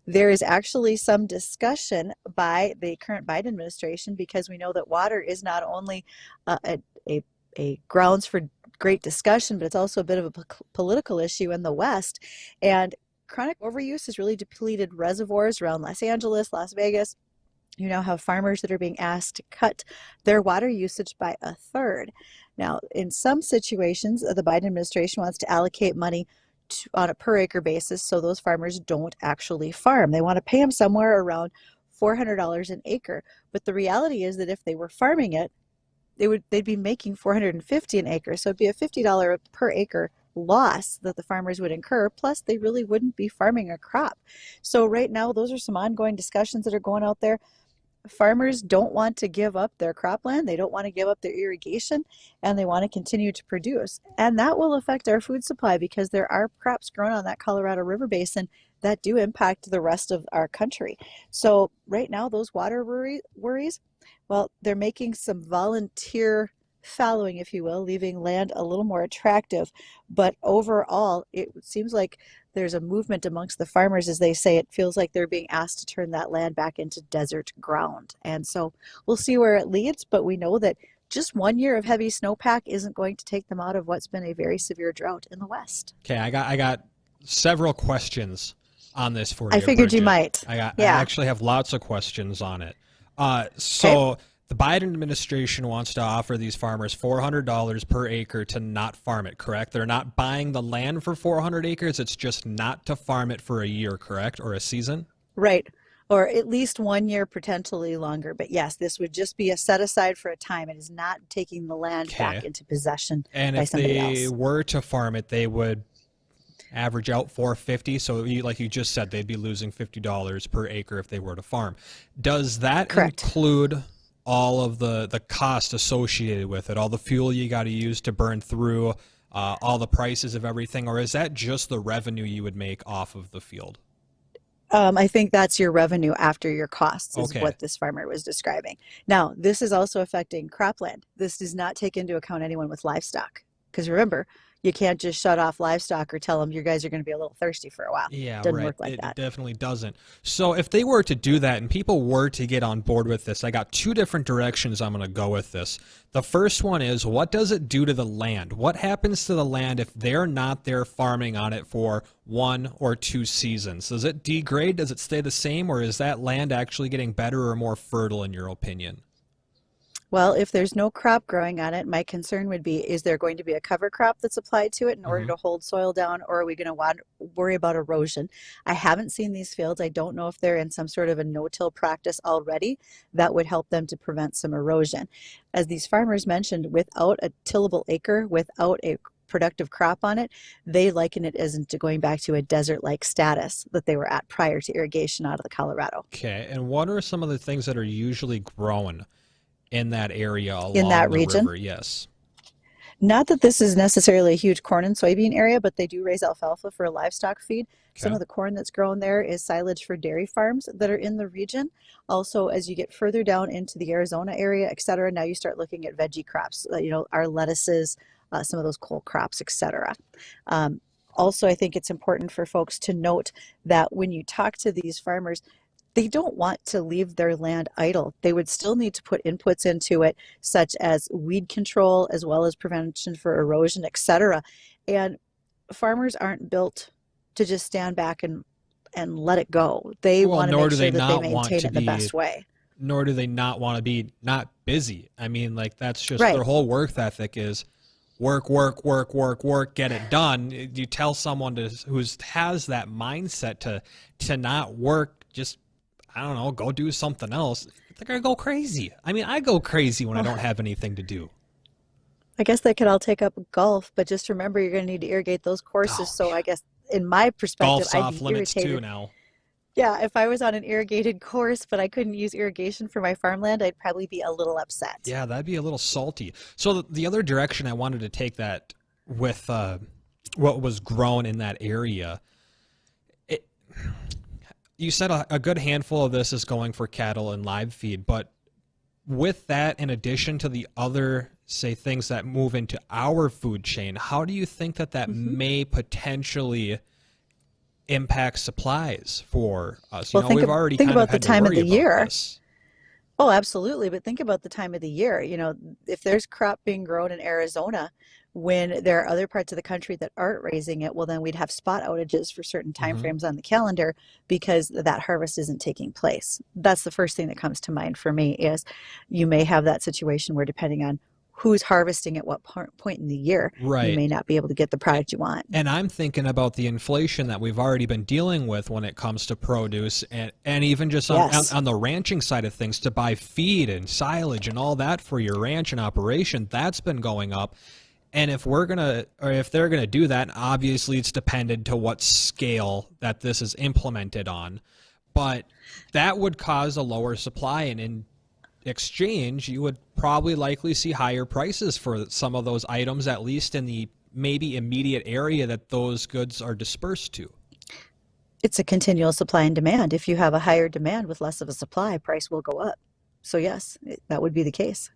There is actually some discussion by the current Biden administration because we know that water is not only uh, a, a, a grounds for great discussion, but it's also a bit of a political issue in the West. And chronic overuse has really depleted reservoirs around Los Angeles, Las Vegas. You now have farmers that are being asked to cut their water usage by a third. Now, in some situations, the Biden administration wants to allocate money on a per acre basis so those farmers don't actually farm. They want to pay them somewhere around $400 an acre. But the reality is that if they were farming it, they'd be making $450 an acre. So it'd be a $50 per acre loss that the farmers would incur, plus they really wouldn't be farming a crop. So right now, those are some ongoing discussions that are going out there. Farmers don't want to give up their cropland, they don't want to give up their irrigation, and they want to continue to produce. And that will affect our food supply because there are crops grown on that Colorado River Basin that do impact the rest of our country. So right now, those water worries, well, they're making some volunteer fallowing, if you will, leaving land a little more attractive. But overall, it seems like there's a movement amongst the farmers, as they say. It feels like they're being asked to turn that land back into desert ground. And so we'll see where it leads, but we know that just 1 year of heavy snowpack isn't going to take them out of what's been a very severe drought in the West. Okay, I got several questions on this for you. I figured Bridget. you might. I Yeah. actually have lots of questions on it. So Okay. the Biden administration wants to offer these farmers $400 per acre to not farm it, correct? They're not buying the land for 400 acres. It's just not to farm it for a year, correct? Or a season? Right. Or at least 1 year, potentially longer. But yes, this would just be a set aside for a time. It is not taking the land back Okay. into possession And by if somebody they else. were to farm it, they would average out 450. So like you just said, they'd be losing $50 per acre if they were to farm. Does that Correct. include all of the cost associated with it, all the fuel you got to use to burn through, all the prices of everything, or is that just the revenue you would make off of the field? I think that's your revenue after your costs is Okay. what this farmer was describing. Now, this is also affecting cropland. This does not take into account anyone with livestock. Because remember, you can't just shut off livestock or tell them you guys are going to be a little thirsty for a while. Yeah, Doesn't right. work like It that. definitely doesn't. So if they were to do that and people were to get on board with this, I got two different directions I'm going to go with this. The first one is, what does it do to the land? What happens to the land if they're not there farming on it for 1 or 2 seasons? Does it degrade? Does it stay the same? Or is that land actually getting better or more fertile in your opinion? Well, if there's no crop growing on it, my concern would be, is there going to be a cover crop that's applied to it in order Hmm. to hold soil down, or are we going to worry about erosion? I haven't seen these fields. I don't know if they're in some sort of a no-till practice already that would help them to prevent some erosion. As these farmers mentioned, without a tillable acre, without a productive crop on it, they liken it as into going back to a desert-like status that they were at prior to irrigation out of the Colorado. Okay. And what are some of the things that are usually grown in that area In along that the region, river? Yes. not that this is necessarily a huge corn and soybean area, but they do raise alfalfa for livestock feed. Some Okay. of the corn that's grown there is silage for dairy farms that are in the region. Also, as you get further down into the Arizona area, et cetera, now you start looking at veggie crops, our lettuces, some of those cole crops, et cetera. Also, I think it's important for folks to note that when you talk to these farmers, they don't want to leave their land idle. They would still need to put inputs into it, such as weed control, as well as prevention for erosion, etc. And farmers aren't built to just stand back and let it go. They Well, want to nor make do they sure that they not want maintain to it in the be, best way. nor do they not want to be not busy. I mean, like that's just their Right. whole work ethic is work, work, work, work, work, get it done. You tell someone who has that mindset to not work, just I don't know, go do something else. They're gonna go crazy. I mean, I go crazy when I don't Well, have anything to do. I guess they could all take up golf, but just remember you're going to need to irrigate those courses. Oh, So I guess in my perspective, golf's I'd off be limits too irritated. now. Yeah, if I was on an irrigated course, but I couldn't use irrigation for my farmland, I'd probably be a little upset. Yeah, that'd be a little salty. So the other direction I wanted to take that with what was grown in that area, it, you said a good handful of this is going for cattle and live feed, but with that, in addition to the other, say, things that move into our food chain, how do you think that Hmm. may potentially impacts supplies for us. Well, We've already think kind of about the had to time of worry the about year. this. Oh, absolutely. But think about the time of the year. If there's crop being grown in Arizona when there are other parts of the country that aren't raising it, well, then we'd have spot outages for certain Hmm. timeframes on the calendar because that harvest isn't taking place. That's the first thing that comes to mind for me is you may have that situation where depending on who's harvesting at what point in the year, you Right. may not be able to get the product you want. And I'm thinking about the inflation that we've already been dealing with when it comes to produce and even just Yes. on the ranching side of things to buy feed and silage and all that for your ranch and operation. That's been going up. And if they're gonna do that, obviously it's dependent to what scale that this is implemented on. But that would cause a lower supply, and in exchange, you would probably likely see higher prices for some of those items, at least in the maybe immediate area that those goods are dispersed to. It's a continual supply and demand. If you have a higher demand with less of a supply, price will go up. So yes, that would be the case.